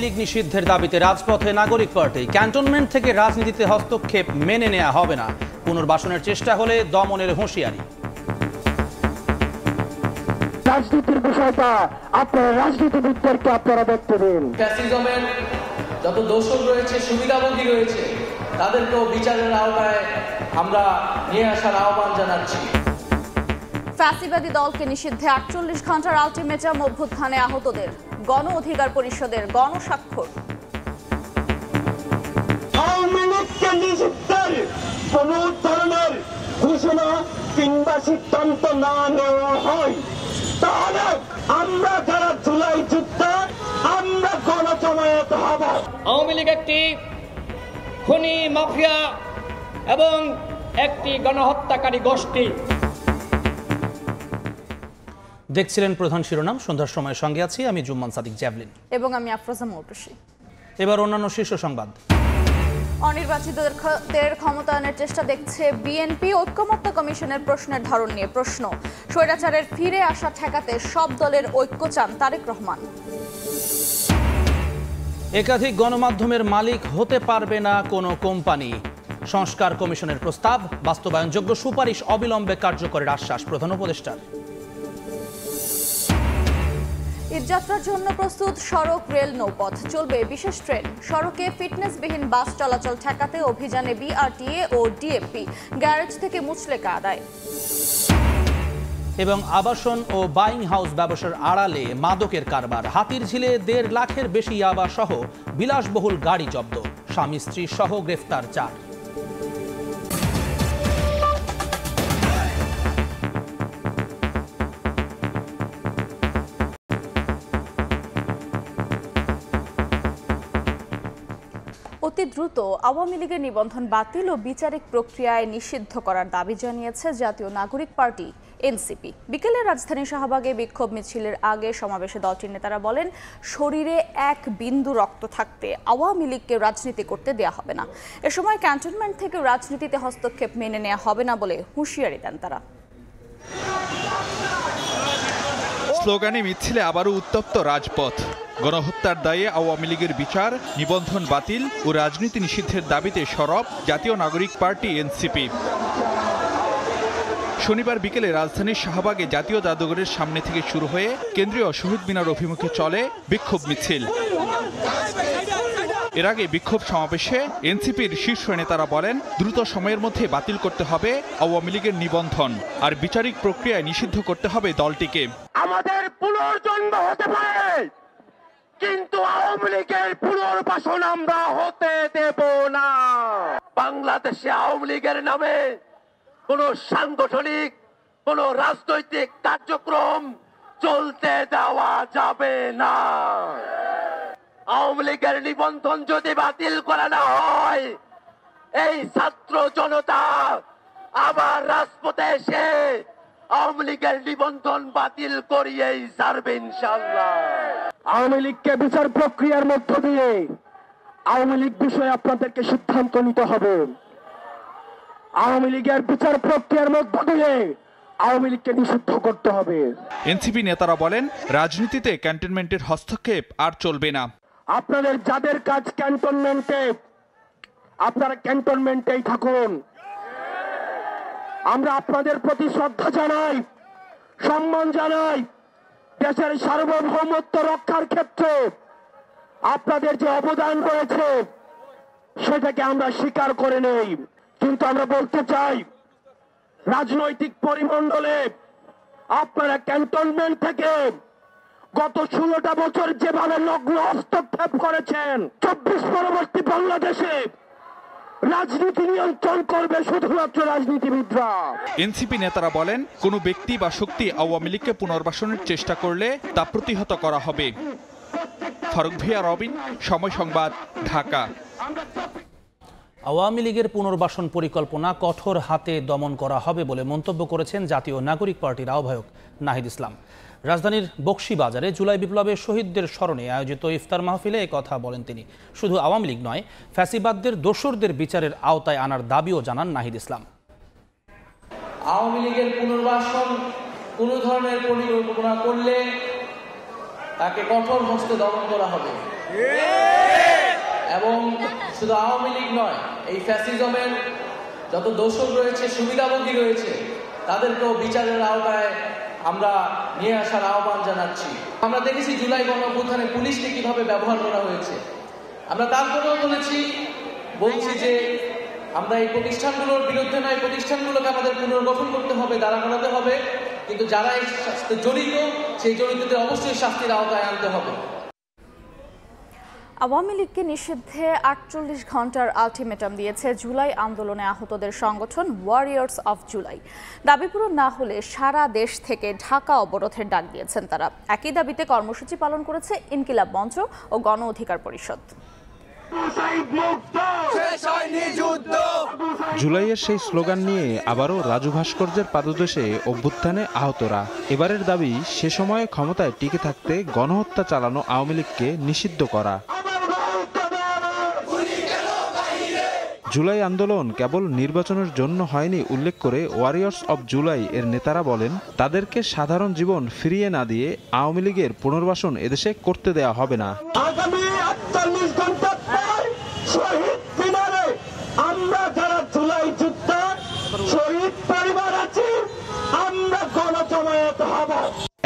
লীগ নিষিদ্ধের দাবিতে রাজপথে নাগরিক পার্টি। ক্যান্টনমেন্ট থেকে রাজনীতিতে হস্তক্ষেপ মেনে নেওয়া হবে না। পুনর্বাসনের চেষ্টা হলে দমনের হুঁশিয়ারি। রাজনীতির বিষয়টা আপনারা রাজনীতিবিদদেরকে আপনারা দেখতে দিন। ফ্যাসিজমের যত দোষক রয়েছে, সুবিধাভোগী রয়েছে, তাদেরকেও বিচারের আওতায় আমরা নিয়ে আসার আহ্বান জানাচ্ছি। ফ্যাসিবাদী দলকে নিষিদ্ধে 48 ঘন্টার আলটিমেটাম, অভ্যুত্থানে আহতদের। গণ অধিকার পরিষদের গণস্বাক্ষর। আওয়ামী লীগকে নিষিদ্ধের কোন ধরনের ঘোষণা কিংবা সিদ্ধান্ত না নেওয়া হয় তাহলে আমরা যারা জুলাই যুদ্ধে আমরা গণজমায়েত হব। আওয়ামী লীগ একটি খুনি মাফিয়া এবং একটি গণহত্যাকারী গোষ্ঠী। দেখছিলেন প্রধান শিরোনাম। সন্ধ্যার সময় সঙ্গে আছি আমি জুম্মান সাদিক জ্যাভলিন এবং আমি আফরোজা মৌটুসী। এবার অন্যান্য শীর্ষ সংবাদ। অনির্বাচিতদের ক্ষমতায়নের চেষ্টা দেখছে বিএনপি। ঐক্যমত্য কমিশনের প্রশ্নের ধরন নিয়ে প্রশ্ন। স্বৈরাচারের ফিরে আসা ঠেকাতে সব দলের ঐক্য চান তারেক রহমান। একাধিক গণমাধ্যমের মালিক হতে পারবে না কোনো কোম্পানি। সংস্কার কমিশনের প্রস্তাব, বাস্তবায়নযোগ্য সুপারিশ অবিলম্বে কার্যকরের আশ্বাস প্রধান উপদেষ্টার। ঈদযাত্রার জন্য প্রস্তুত সড়ক, রেল, নৌপথ। চলবে বিশেষ ট্রেন। সড়কে ফিটনেসবিহীন বাস চলাচল ঠেকাতে অভিযানে বিআরটিএ ও ডিএমপি। গ্যারেজ থেকে মুচলেকা আদায়। এবং আবাসন ও বাইং হাউস ব্যবসার আড়ালে মাদকের কারবার। হাতিরঝিলে 1.5 লাখের বেশি ইয়াবা সহ বিলাসবহুল গাড়ি জব্দ। স্বামী স্ত্রী সহ গ্রেফতার 4। অতি দ্রুত আওয়ামী লীগের নিবন্ধন বাতিল ও বিচারিক প্রক্রিয়ায় নিষিদ্ধ করার দাবি জানিয়েছে জাতীয় নাগরিক পার্টি এনসিপি। বিকেলে রাজধানীর শাহবাগে বিক্ষোভ মিছিলের আগে সমাবেশে দলটির নেতারা বলেন, শরীরে এক বিন্দু রক্ত থাকতে আওয়ামী লীগকে রাজনীতি করতে দেয়া হবে না। এ সময় ক্যান্টনমেন্ট থেকে রাজনীতিতে হস্তক্ষেপ মেনে নেওয়া হবে না বলে হুঁশিয়ারি দেন তারা। স্লোগানে মিছিলে আবারও উত্তপ্ত রাজপথ। গণহত্যার দায়ে আওয়ামী লীগের বিচার, নিবন্ধন বাতিল ও রাজনীতি নিষিদ্ধের দাবিতে সরব জাতীয় নাগরিক পার্টি এনসিপি। শনিবার বিকেলে রাজধানীর শাহবাগে জাতীয় জাদুঘরের সামনে থেকে শুরু হয়ে কেন্দ্রীয় শহীদ মিনার অভিমুখে চলে বিক্ষোভ মিছিল। এর আগে বিক্ষোভ সমাবেশে এনসিপির শীর্ষ নেতারা বলেন, দ্রুত সময়ের মধ্যে বাতিল করতে হবে আওয়ামী লীগের নিবন্ধন আর বিচারিক প্রক্রিয়ায় নিষিদ্ধ করতে হবে দলটিকে। আমাদের পুনর্জন্ম হতে পারে, কিন্তু আওয়ামী লীগের পুনর্বাসন আমরা হতে দেব না। বাংলাদেশে আওয়ামী লীগের নামে কোন সাংগঠনিক, কোন রাজনৈতিক কার্যক্রম চলতে দেওয়া যাবে না। আওয়ামী লীগের নিবন্ধন যদি বাতিল করা না হয়, এই ছাত্র জনতা আবার রাজপথে এসে আওয়ামী লীগের নিবন্ধন বাতিল করিয়েই ছাড়বে ইনশাআল্লাহ। আওয়ামী লীগকে বিচার প্রক্রিয়ার মধ্য দিয়ে আওয়ামী লীগ বিষয়ে আপনাদেরকে সিদ্ধান্ত নিতে হবে। আওয়ামী লীগের বিচার প্রক্রিয়ার মধ্য দিয়ে আওয়ামী লীগকে নিষিদ্ধ করতে হবে। এনসিপি নেতারা বলেন, রাজনীতিতে ক্যান্টনমেন্টের হস্তক্ষেপ আর চলবে না। আপনাদের যাদের কাজ ক্যান্টনমেন্টে, আপনারা ক্যান্টনমেন্টেই থাকুন। আমরা আপনাদের প্রতি শ্রদ্ধা জানাই, সম্মান জানাই। দেশের সার্বভৌমত্ব রক্ষার ক্ষেত্রে আপনাদের যে অবদান রয়েছে সেটাকে আমরা স্বীকার করে নেই। কিন্তু আমরা বলতে চাই, রাজনৈতিক পরিমণ্ডলে আপনারা ক্যান্টনমেন্ট থেকে গত 16টা বছর যেভাবে নগ্ন হস্তক্ষেপ করেছেন, 24 পরবর্তী বাংলাদেশে রাজনীতি নিয়ন্ত্রণ করবে শুধুমাত্র রাজনীতিবিদরা। এনসিপি নেতারা বলেন, কোনো ব্যক্তি বা শক্তি আওয়ামী লীগকে পুনর্বাসনের চেষ্টা করলে তা প্রতিহত করা হবে। ফারুক ভিয়া, রবিন, সময় সংবাদ, ঢাকা। আওয়ামী লীগের পুনর্বাসন পরিকল্পনা কঠোর হাতে দমন করা হবে বলে মন্তব্য করেছেন জাতীয় নাগরিক পার্টির আহ্বায়ক নাহিদ ইসলাম। রাজধানীর বকশীবাজারে জুলাই বিপ্লবের শহীদদের স্মরণে আয়োজিত ইফতার মাহফিলে কথা বলেন তিনি। শুধু আওয়ামী লীগ নয়, ফ্যাসিবাদদের দোসরদের বিচারের আওতায় আনার দাবিও জানান নাহিদ ইসলাম। আওয়ামী লীগের পুনর্বাসন কোন ধরনের পরিকল্পনা করলে তাকে কঠোর হস্তে দমন করা হবে। এবং শুধু আওয়ামী লীগ নয়, এই ফ্যাসিজমের যত দোষক রয়েছে, সুবিধাভোগী রয়েছে, তাদেরকেও বিচারের আওতায় আমরা নিয়ে আসার আহ্বান জানাচ্ছি। আমরা দেখেছি জুলাই গণঅভ্যুত্থানে পুলিশকে কিভাবে ব্যবহার করা হয়েছে। আমরা তারপরেও বলছি যে আমরা এই প্রতিষ্ঠানগুলোর বিরুদ্ধে নয়, প্রতিষ্ঠানগুলোকে আমাদের পুনর্গঠন করতে হবে, দাঁড়া করাতে হবে, কিন্তু যারা এই জড়িত সেই জড়িতদের অবশ্যই শাস্তির আওতায় আনতে হবে। আওয়ামী লীগকে নিষিদ্ধে 48 ঘন্টার আলটিমেটাম দিয়েছে জুলাই আন্দোলনে আহতদের সংগঠন ওয়ারিয়র্স অফ জুলাই। দাবি পূরণ না হলে সারা দেশ থেকে ঢাকা অবরোধের ডাক দিয়েছেন তারা। একই দাবিতে কর্মসূচি পালন করেছে ইনকিলাব মঞ্চ ও গণ অধিকার পরিষদ। জুলাইয়ের সেই স্লোগান নিয়ে আবারও রাজু ভাস্কর্যের পাদদেশে অভ্যুত্থানে আহতরা। এবারের দাবি সে সময়ে ক্ষমতায় টিকে থাকতে গণহত্যা চালানো আওয়ামী লীগকে নিষিদ্ধ করা। জুলাই আন্দোলন কেবল নির্বাচনের জন্য হয়নি উল্লেখ করে ওয়ারিয়র্স অব জুলাই এর নেতারা বলেন, তাদেরকে সাধারণ জীবন ফিরিয়ে না দিয়ে আওয়ামী লীগের পুনর্বাসন এদেশে করতে দেয়া হবে না। আগামী 48 ঘন্টা পর শহীদ মিনারে আমরা যারা জুলাই যোদ্ধা শহীদ পরিবার আছি, আমরা গণজমায়েত হব।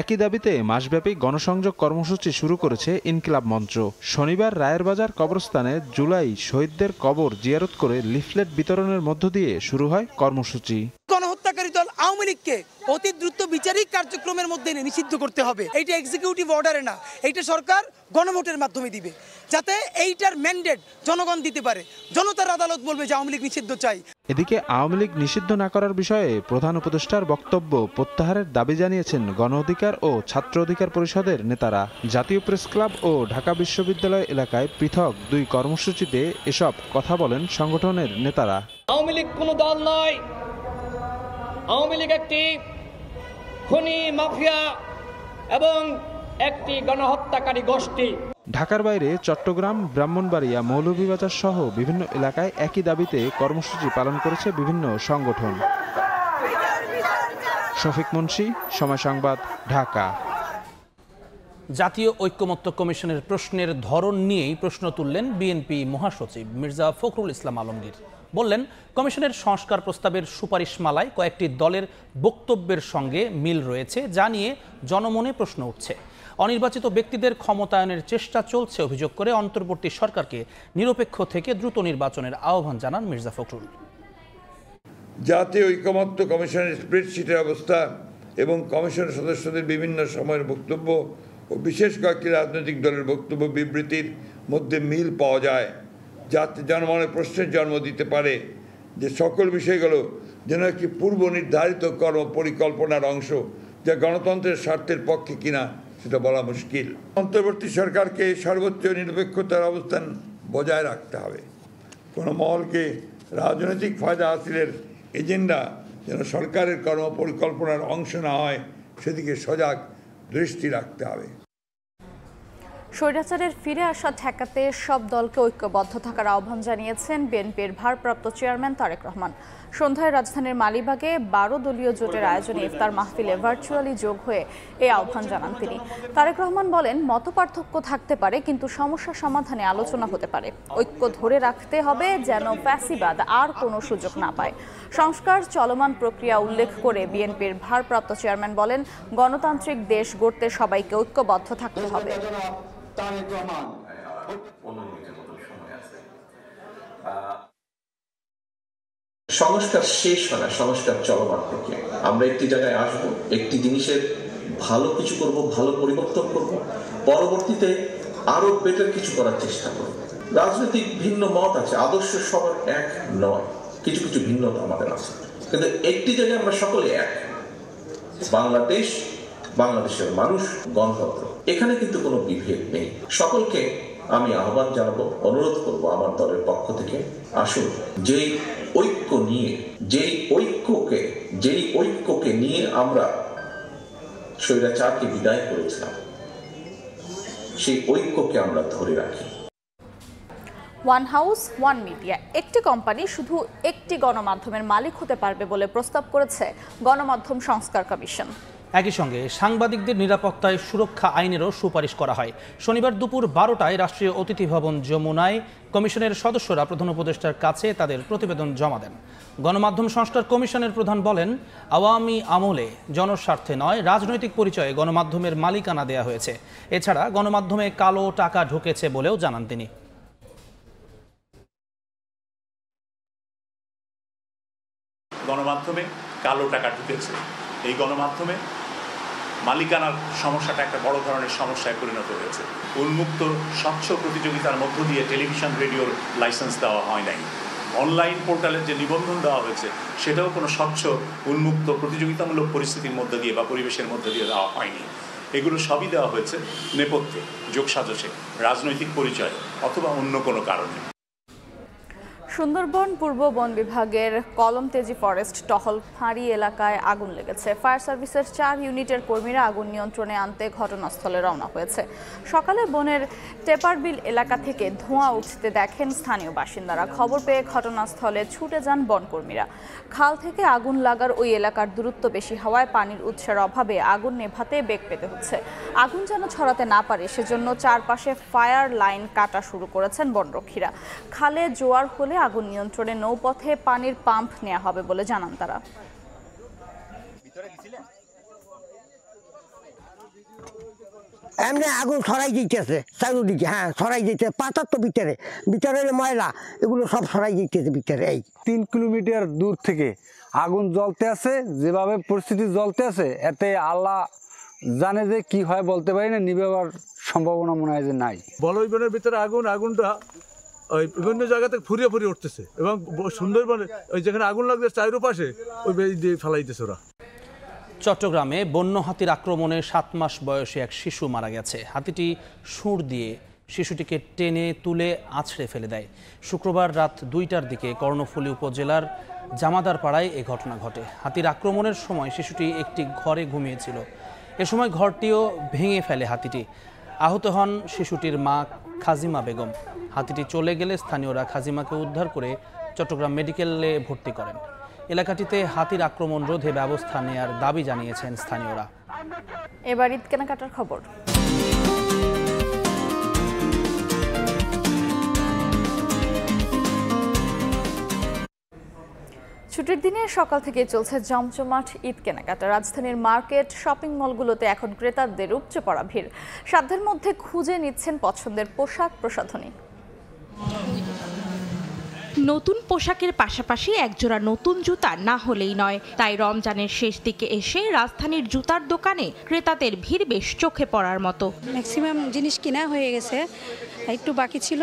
একই দাবিতে মাসব্যাপী গণসংযোগ কর্মসূচি শুরু করেছে ইনকিলাব মঞ্চ। শনিবার রায়েরবাজার কবরস্থানে জুলাই শহীদদের কবর জিয়ারত করে লিফলেট বিতরণের মধ্য দিয়ে শুরু হয় কর্মসূচি। গণহত্যাকারী দল আওয়ামী লীগকে অতি দ্রুত বিচারিক কার্যক্রমের মধ্যে নিষিদ্ধ করতে হবে। এইটা এক্সিকিউটিভ অর্ডারে না, এইটা সরকার গণভোটের মাধ্যমে দিবে, যাতে এইটার ম্যান্ডেট জনগণ দিতে পারে। জনতার আদালত বলবে যে আওয়ামী লীগ নিষিদ্ধ চাই। এদিকে আওয়ামী লীগ নিষিদ্ধ না করার বিষয়ে প্রধান উপদেষ্টার বক্তব্য প্রত্যাহারের দাবি জানিয়েছেন গণ অধিকার ও ছাত্র অধিকার পরিষদের নেতারা। জাতীয় প্রেস ক্লাব ও ঢাকা বিশ্ববিদ্যালয় এলাকায় পৃথক দুই কর্মসূচিতে এসব কথা বলেন সংগঠনের নেতারা। আওয়ামী লীগ কোনো দল নয়, আওয়ামী লীগ একটি খুনি, মাফিয়া এবং একটি গণহত্যাকারী গোষ্ঠী। ঢাকার বাইরে চট্টগ্রাম, ব্রাহ্মণবাড়িয়া, মৌলভীবাজার সহ বিভিন্ন এলাকায় একই দাবিতে কর্মসূচি পালন করেছে বিভিন্ন সংগঠন। শফিক মুন্সি, সময় সংবাদ, ঢাকা। জাতীয় ঐক্যমত্য কমিশনের প্রশ্নের ধরন নিয়েই প্রশ্ন তুললেন বিএনপি মহাসচিব মির্জা ফখরুল ইসলাম আলমগীর। বললেন, কমিশনের সংস্কার প্রস্তাবের সুপারিশমালায় কয়েকটি দলের বক্তব্যের সঙ্গে মিল রয়েছে, যা নিয়ে জনমনে প্রশ্ন উঠছে। অনির্বাচিত ব্যক্তিদের ক্ষমতায়নের চেষ্টা চলছে অভিযোগ করে অন্তর্বর্তী সরকারকে নিরপেক্ষ থেকে দ্রুত নির্বাচনের আহ্বান জানান মির্জা ফখরুল। জাতীয় ঐক্যমত্য কমিশনের স্প্রেডশিটের অবস্থা এবং কমিশন সদস্যদের বিভিন্ন সময়ের বক্তব্য ও বিশেষ কয়েকটি রাজনৈতিক দলের বক্তব্য বিবৃতির মধ্যে মিল পাওয়া যায়, যাতে জনমনে প্রশ্নের জন্ম দিতে পারে যে সকল বিষয়গুলো যেন একটি পূর্ব নির্ধারিত কর্ম পরিকল্পনার অংশ, যা গণতন্ত্রের স্বার্থের পক্ষে কিনা সেটা বলা মুশকিল। অন্তর্বর্তী সরকারকে সর্বোচ্চ নিরপেক্ষতার অবস্থান বজায় রাখতে হবে। কোনো মহলকে রাজনৈতিক ফায়দা হাসিলের এজেন্ডা যেন সরকারের কর্ম পরিকল্পনার অংশ না হয়, সেদিকে সজাগ দৃষ্টি রাখতে হবে। স্বৈরাচারের ফিরে আসা ঠেকাতে সব দলকে ঐক্যবদ্ধ থাকার আহ্বান জানিয়েছেন বিএনপির ভারপ্রাপ্ত চেয়ারম্যান তারেক রহমান। সন্ধ্যায় রাজধানীর মালিবাগে 12 দলীয় জোটের আয়োজনে ইফতার মাহফিলে ভার্চুয়ালি যোগ হয়ে এই আহ্বান জানান তিনি। তারেক রহমান বলেন, মতপার্থক্য থাকতে পারে, কিন্তু সমস্যা সমাধানে আলোচনা হতে পারে। ঐক্য ধরে রাখতে হবে যেন ফ্যাসিবাদ আর কোনো সুযোগ না পায়। সংস্কার চলমান প্রক্রিয়া উল্লেখ করে বিএনপির ভারপ্রাপ্ত চেয়ারম্যান বলেন, গণতান্ত্রিক দেশ গড়তে সবাইকে ঐক্যবদ্ধ থাকতে হবে। সংস্কার শেষ হয় না, সংস্কার চলমান প্রক্রিয়া। আমরা একটি জায়গায় আসব, একটি জিনিসের ভালো কিছু করব, ভালো পরিবর্তন করব, পরবর্তীতে আরো বেটার কিছু করার চেষ্টা করব। রাজনৈতিক ভিন্ন মত আছে, আদর্শ সবার এক নয়, কিছু কিছু ভিন্নতা আমাদের আছে, কিন্তু একটি জায়গায় আমরা সকলে এক। বাংলাদেশ, বাংলাদেশের মানুষ, গণতন্ত্র, এখানে কিন্তু কোনো বিভেদ নেই। সকলকে আমি আহ্বান জানাবো, অনুরোধ করব আমার দলের পক্ষ থেকে, আসুন যেই ঐক্যকে নিয়ে আমরা স্বৈরাচারকে বিদায় করেছিলাম, সেই ঐক্যকে আমরা ধরে রাখি। ওয়ান হাউস ওয়ান মিডিয়া, একটি কোম্পানি শুধু একটি গণমাধ্যমের মালিক হতে পারবে বলে প্রস্তাব করেছে গণমাধ্যম সংস্কার কমিশন। একই সঙ্গে সাংবাদিকদের নিরাপত্তায় সুরক্ষা আইনেরও সুপারিশ করা হয়। শনিবার দুপুর 12টায় রাষ্ট্রীয় অতিথি ভবন যমুনায় কমিশনের সদস্যরা প্রধান উপদেষ্টার কাছে তাদের প্রতিবেদন জমা দেন। গণমাধ্যম সংস্কার কমিশনের প্রধান বলেন, আওয়ামী আমলে জনস্বার্থে নয়, রাজনৈতিক পরিচয়ে গণমাধ্যমের মালিকানা দেয়া হয়েছে। এছাড়া গণমাধ্যমে কালো টাকা ঢুকেছে বলেও জানান তিনি। গণমাধ্যমে কালো টাকা ঢুকেছে, এই গণমাধ্যমে মালিকানার সমস্যাটা একটা বড় ধরনের সমস্যায় পরিণত হয়েছে। উন্মুক্ত স্বচ্ছ প্রতিযোগিতার মধ্য দিয়ে টেলিভিশন রেডিওর লাইসেন্স দেওয়া হয় নাই। অনলাইন পোর্টালের যে নিবন্ধন দেওয়া হয়েছে সেটাও কোনো স্বচ্ছ উন্মুক্ত প্রতিযোগিতামূলক পরিস্থিতির মধ্যে দিয়ে বা পরিবেশের মধ্যে দিয়ে দেওয়া হয়নি। এগুলো সবই দেওয়া হয়েছে নেপথ্যে, যোগসাজশে, রাজনৈতিক পরিচয় অথবা অন্য কোনো কারণে। সুন্দরবন পূর্ব বন বিভাগের কলমতেজি ফরেস্ট টহল ফাঁড়ি এলাকায় আগুন লেগেছে। ফায়ার সার্ভিসের 4 ইউনিটের কর্মীরা আগুন নিয়ন্ত্রণে আনতে ঘটনাস্থলে রওনা হয়েছে। সকালে বনের টেপারবিল এলাকা থেকে ধোঁয়া উঠতে দেখেন স্থানীয় বাসিন্দারা। খবর পেয়ে ঘটনাস্থলে ছুটে যান বনকর্মীরা। খাল থেকে আগুন লাগার ওই এলাকার দূরত্ব বেশি হওয়ায় পানির উৎসের অভাবে আগুন নেভাতে বেগ পেতে হচ্ছে। আগুন যেন ছড়াতে না পারে সেজন্য চারপাশে ফায়ার লাইন কাটা শুরু করেছেন বনরক্ষীরা। খালে জোয়ার হলে আগুন নিয়ন্ত্রণে নৌপথে পানির পাম্প নেওয়া হবে বলে জানান তারা। এমনি আগুন ছড়াই দিতেছে চারিদিকে, হ্যাঁ ছড়াই দিচ্ছে, পাতার তো ভিতরে ময়লা এগুলো সব ছড়াই দিতেছে ভিতরে। এই 3 কিলোমিটার দূর থেকে আগুন জ্বলতে আছে, যেভাবে পরিস্থিতি জ্বলতে আছে এতে আল্লাহ জানে যে কি হয় বলতে পারি না, নিবেবার সম্ভাবনা মনে হয় যে নাই। বনবিভাগের ভিতরে আগুনটা ওই বিভিন্ন জায়গা থেকে ফুরিয়ে উঠতেছে এবং সুন্দরবনে ওই যেখানে আগুন লাগছে চারপাশে ওই দিয়ে ফেলাইতেছে ওরা। চট্টগ্রামে বন্য হাতির আক্রমণে 7 মাস বয়সী এক শিশু মারা গেছে। হাতিটি সুর দিয়ে শিশুটিকে টেনে তুলে আছড়ে ফেলে দেয়। শুক্রবার রাত 2টার দিকে কর্ণফুলী উপজেলার জামাদার পাড়ায় এ ঘটনা ঘটে। হাতির আক্রমণের সময় শিশুটি একটি ঘরে ঘুমিয়েছিল। এ সময় ঘরটিও ভেঙে ফেলে হাতিটি। আহত হন শিশুটির মা খাজিমা বেগম। হাতিটি চলে গেলে স্থানীয়রা খাজিমাকে উদ্ধার করে চট্টগ্রাম মেডিকেলে ভর্তি করেন। এলাকাটিতে হাতির আক্রমণ রোধে ব্যবস্থা নেয়ার দাবি জানিয়েছেন স্থানীয়রা। এবার ঈদ কেনাকাটার খবর। ছুটির দিনে সকাল থেকে চলছে জমজমাট ঈদ কেনাকাটা। রাজধানীর মার্কেট, শপিং মলগুলোতে এখন ক্রেতাদের উপচে পড়া ভিড়। সাধ্যের মধ্যে খুঁজে নিচ্ছেন পছন্দের পোশাক প্রসাধনী। নতুন পোশাকের পাশাপাশি একজোড়া নতুন জুতা না হলেই নয়। তাই রমজানের শেষ দিকে এসে রাজধানীর জুতার দোকানে ক্রেতাদের ভিড় বেশ চোখে পড়ার মতো। ম্যাক্সিমাম জিনিস কিনা হয়ে গেছে, একটু বাকি ছিল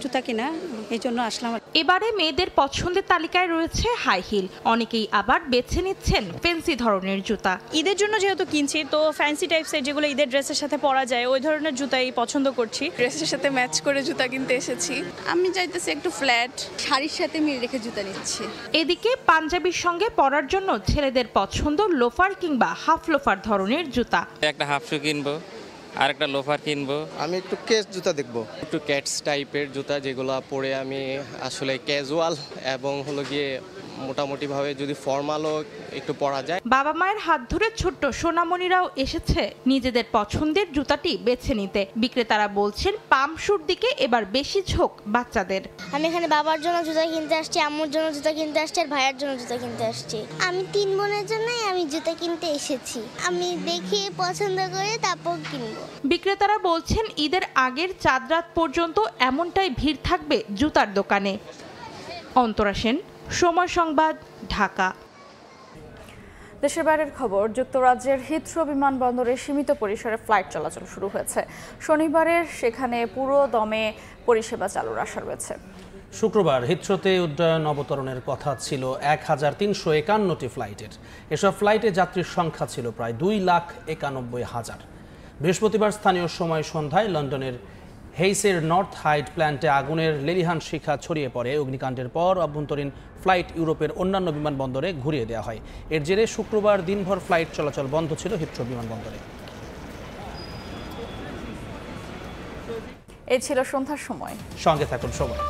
জুতা কিনা, এই জন্য আসলাম। এবারে মেয়েদের পছন্দের তালিকায় রয়েছে হাই হিল, অনেকেই আবার বেছে নিচ্ছেন ফ্যান্সি ধরনের জুতা। ঈদের জন্য যেহেতু কিনছি, তো ফ্যান্সি টাইপসের যেগুলো ঈদের ড্রেসের সাথে পরা যায় ওই ধরনের জুতাই পছন্দ করছি। ড্রেসের সাথে ম্যাচ করে জুতা কিনতে এসেছি। আমি চাইতেছি একটু ফ্ল্যাট শাড়ির সাথে মিল রেখে জুতা নিচ্ছি। এদিকে পাঞ্জাবির সঙ্গে পরার জন্য ছেলেদের পছন্দ লোফার কিংবা হাফ লোফার ধরনের জুতা। একটা হাফ শু কিনবো আর একটা লোফার কিনবো। আমি একটু কেস জুতা দেখবো, একটু ক্যাটস টাইপের জুতা যেগুলো পরে আমি আসলে ক্যাজুয়াল এবং হলো গিয়ে মোটামুটিভাবে যদি ফর্মালও একটু পরা যায়। বাবা মায়ের হাত ধরে ছোট্ট সোনামণিরাও এসেছে নিজেদের পছন্দের জুতাটি বেছে নিতে। বিক্রেতারা বলছেন পাম্প শুর দিকে এবার বেশি ঝোঁক বাচ্চাদের। আমি এখানে বাবার জন্য জুতা কিনতে আসছি, আম্মুর জন্য জুতা কিনতে আসছি, আর ভাইয়ের জন্য জুতা কিনতে আসছি। আমি 3 বোনের জন্যই আমি জুতা কিনতে এসেছি। আমি দেখে পছন্দ করে তারপর কিনবো। বিক্রেতারা বলছেন ঈদের আগের চাঁদ রাত পর্যন্ত এমনটাই ভিড় থাকবে জুতার দোকানে। অন্তরা সেন, সময় সংবাদ, ঢাকা। দেশের বাইরের খবর। যুক্তরাজ্যের হিথ্রো বিমানবন্দরে সীমিত পরিসরে ফ্লাইট চলাচল শুরু হয়েছে। শনিবারের সেখানে পুরো দমে পরিষেবা চালুর আশা রয়েছে। শুক্রবার হিথ্রোতে উড্ডয়ন অবতরণের কথা ছিল 1351টি ফ্লাইটের। এসব ফ্লাইটে যাত্রীর সংখ্যা ছিল প্রায় 2,91,000। বৃহস্পতিবার স্থানীয় সময় সন্ধ্যায় লন্ডনের হেইসের নর্থ হাইড প্ল্যান্টে আগুনের লেলিহান শিখা ছড়িয়ে পড়ে। অগ্নিকাণ্ডের পর অভ্যন্তরীণ ফ্লাইট ইউরোপের অন্যান্য বিমানবন্দরে ঘুরিয়ে দেওয়া হয়। এর জেরে শুক্রবার দিনভর ফ্লাইট চলাচল বন্ধ ছিল হিথ্রো বিমানবন্দরে। এই ছিল সন্ধ্যার সময়। সঙ্গে থাকুন সময়।